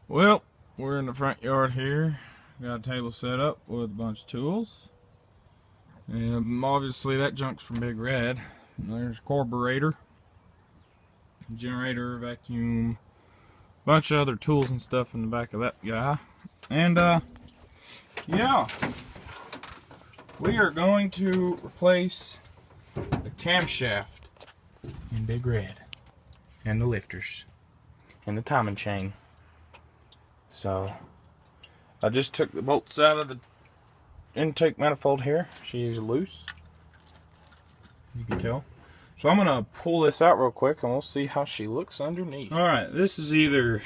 Well, we're in the front yard here. Got a table set up with a bunch of tools. And obviously that junk's from Big Red. There's a carburetor, generator, vacuum, bunch of other tools and stuff in the back of that guy. And yeah, we are going to replace the camshaft in Big Red, and the lifters, and the timing chain. So I just took the bolts out of the intake manifold here. She's loose, you can tell. So I'm gonna pull this out real quick and we'll see how she looks underneath. Alright, this is either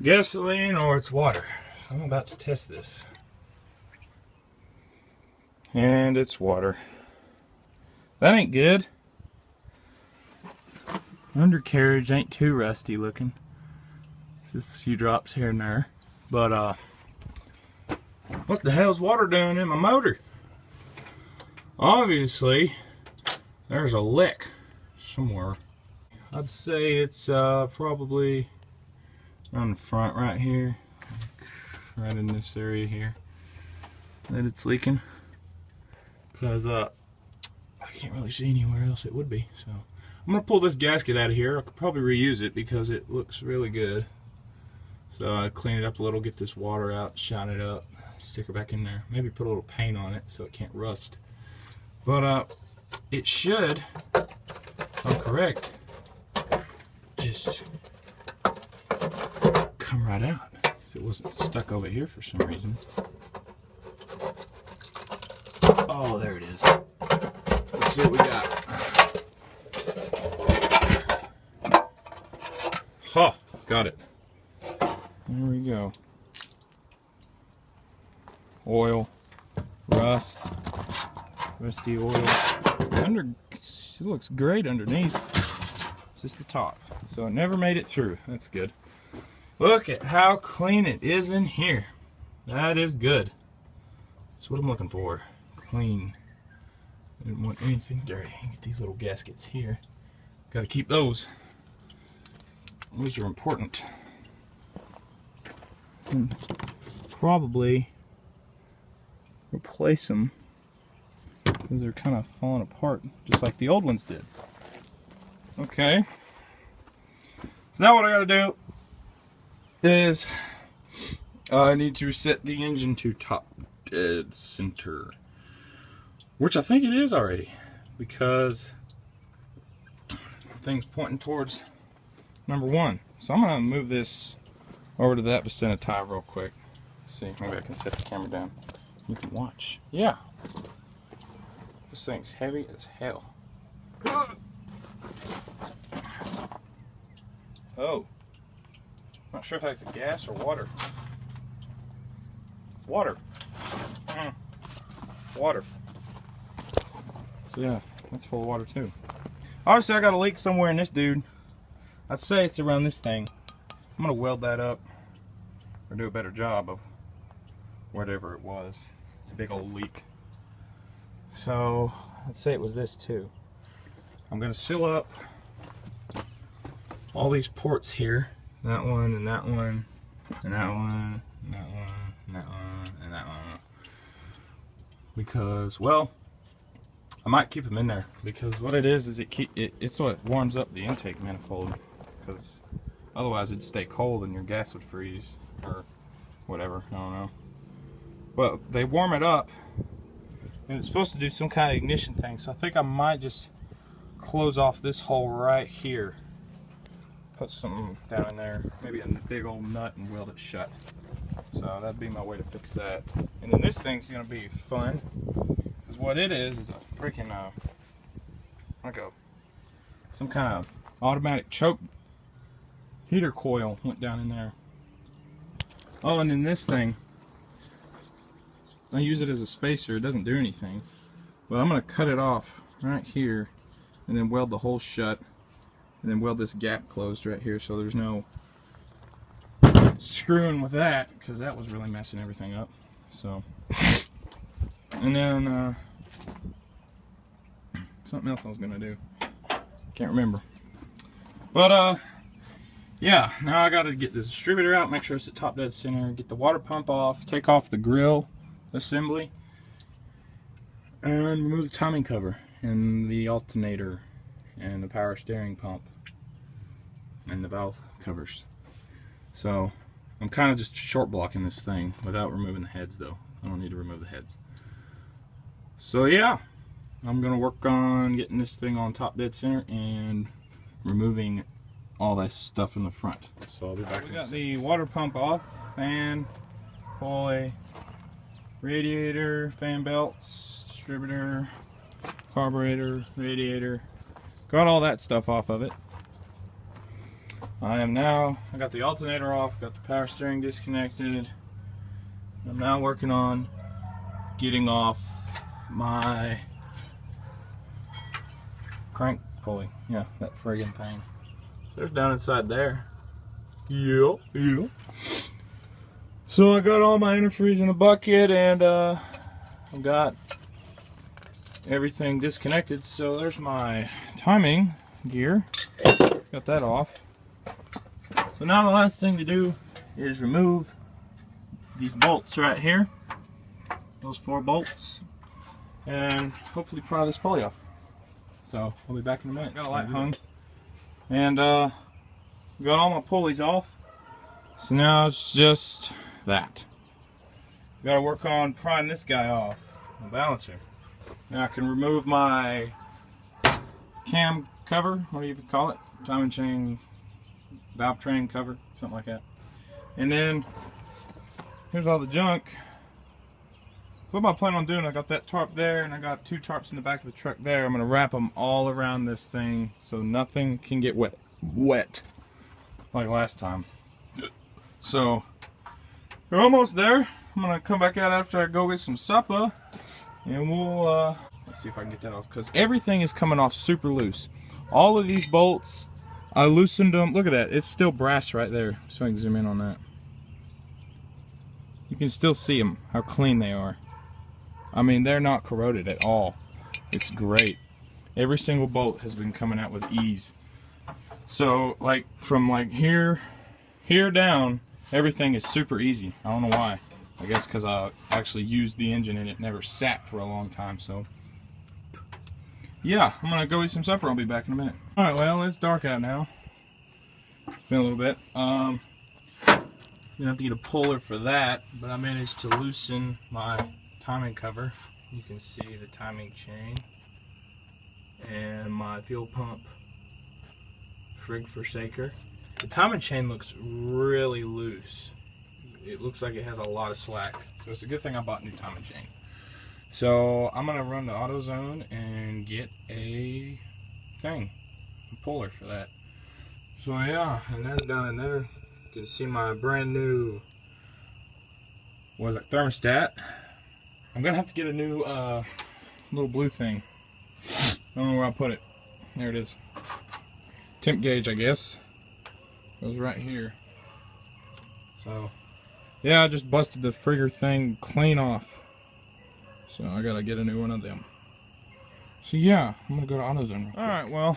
gasoline or it's water. So I'm about to test this. And it's water. That ain't good. Undercarriage ain't too rusty looking. It's just a few drops here and there. But what the hell's water doing in my motor? Obviously there's a leak somewhere. I'd say it's probably on the front right here, right in this area here, that it's leaking. Because I can't really see anywhere else it would be. So I'm gonna pull this gasket out of here. I could probably reuse it because it looks really good. So I clean it up a little, get this water out, shine it up, stick it back in there. Maybe put a little paint on it so it can't rust. But it should, if I'm correct, just come right out if it wasn't stuck over here for some reason. Oh, there it is. Let's see what we got. Ha! Got it. There we go. Oil, rust, rusty oil. It looks great underneath. It's just the top. So it never made it through. That's good. Look at how clean it is in here. That is good. That's what I'm looking for. Clean. I didn't want anything dirty. Get these little gaskets here. Got to keep those. Those are important. And probably replace them because they're kind of falling apart, just like the old ones did. Okay. So now what I got to do is I need to set the engine to top dead center, which I think it is already, because thing's pointing towards number 1. So I'm gonna move this over to that vicinity real quick. Let's see, maybe I can set the camera down. You can watch. Yeah, this thing's heavy as hell. Oh, not sure if that's gas or water. It's water. Water. So yeah, that's full of water too. Obviously I got a leak somewhere in this dude. I'd say it's around this thing. I'm gonna weld that up or do a better job of whatever it was. It's a big old leak. So I'd say it was this too. I'm gonna seal up all these ports here. That one and that one and that one and that one and that one and that one. Because, well, I might keep them in there because what it is it's what warms up the intake manifold, because otherwise it'd stay cold and your gas would freeze or whatever, I don't know. But they warm it up and it's supposed to do some kind of ignition thing, so I think I might just close off this hole right here, put something down in there, maybe a big old nut, and weld it shut. So that'd be my way to fix that. And then this thing's gonna be fun, because what it is a freaking like some kind of automatic choke heater coil went down in there. Oh, and then this thing, I use it as a spacer. It doesn't do anything, but I'm gonna cut it off right here and then weld the hole shut, and then weld this gap closed right here, so there's no screwing with that, because that was really messing everything up. So, and then something else I was gonna do, can't remember. But yeah, now I gotta get the distributor out, make sure it's at top dead center, get the water pump off, take off the grill assembly, and remove the timing cover and the alternator and the power steering pump and the valve covers. So I'm kind of just short blocking this thing without removing the heads though. I don't need to remove the heads. So yeah, I'm gonna work on getting this thing on top dead center and removing all that stuff in the front. So I'll be back. We got the water pump off, fan, pulley, radiator, fan belts, distributor, carburetor, radiator. Got all that stuff off of it. I got the alternator off, got the power steering disconnected. I'm now working on getting off my crank pulley. Yeah, that friggin' thing. There's down inside there. Yeah. So I got all my antifreeze in a bucket, and I've got everything disconnected. So there's my timing gear. Got that off. So now the last thing to do is remove these bolts right here. Those 4 bolts. And hopefully pry this pulley off. So I'll be back in a minute. Got a light hung. And got all my pulleys off. So now it's just that. Got to work on prying this guy off, the balancer. Now I can remove my cam cover, what do you even call it? Timing chain, valve train cover, something like that. And then here's all the junk. So what am I planning on doing? I got that tarp there, and I got 2 tarps in the back of the truck there. I'm going to wrap them all around this thing so nothing can get wet like last time. So we're almost there. I'm going to come back out after I go get some supper, and we'll let's see if I can get that off, because everything is coming off super loose. All of these bolts, I loosened them. Look at that. It's still brass right there. So I can zoom in on that. You can still see them, how clean they are. I mean, they're not corroded at all. It's great. Every single bolt has been coming out with ease. So, like, from like here down, everything is super easy. I don't know why. I guess because I actually used the engine and it never sat for a long time. So, yeah, I'm gonna go eat some supper. I'll be back in a minute. All right, well, it's dark out now. It's been a little bit. You have to get a puller for that, but I managed to loosen my timing cover. You can see the timing chain and my fuel pump frig forsaker. The timing chain looks really loose. It looks like it has a lot of slack, so it's a good thing I bought new timing chain. So I'm gonna run to AutoZone and get a puller for that. So yeah, and then down in there you can see my brand new, what is it, thermostat. I'm gonna have to get a new little blue thing. I don't know where I put it. There it is. Temp gauge, I guess. Goes right here. So yeah, I just busted the frigger thing clean off. So I gotta get a new one of them. So yeah, I'm gonna go to AutoZone. Alright, well,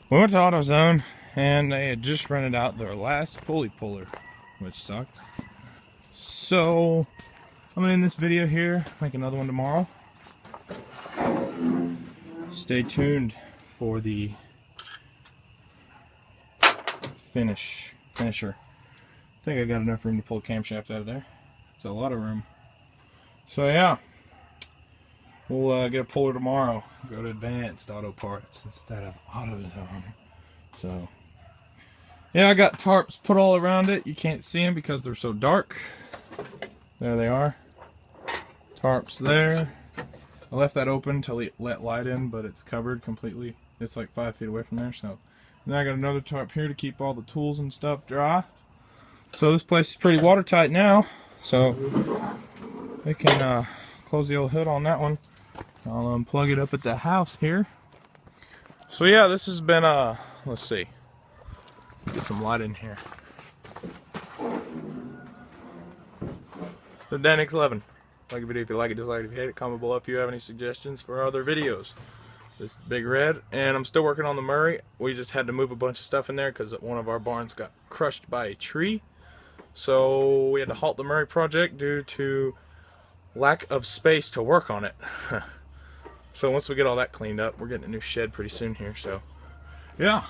we went to AutoZone and they had just rented out their last pulley puller, which sucks. So I'm gonna end this video here, make another one tomorrow. Stay tuned for the finisher. I think I got enough room to pull a camshaft out of there. It's a lot of room. So yeah, we'll get a puller tomorrow. Go to Advanced Auto Parts instead of AutoZone. So yeah, I got tarps put all around it. You can't see them because they're so dark. There they are. Tarps there. I left that open to let light in, but it's covered completely. It's like 5 feet away from there. So then I got another tarp here to keep all the tools and stuff dry. So this place is pretty watertight now. So we can close the old hood on that one. I'll unplug it up at the house here. So yeah, this has been let's see. Get some light in here. The Danix 11. Like the video if you like it, dislike it if you hate it. Comment below if you have any suggestions for other videos. this big red, and I'm still working on the Murray. We just had to move a bunch of stuff in there because one of our barns got crushed by a tree. So we had to halt the Murray project due to lack of space to work on it. So once we get all that cleaned up, we're getting a new shed pretty soon here. So yeah,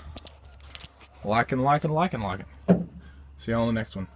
liking. See you on the next one.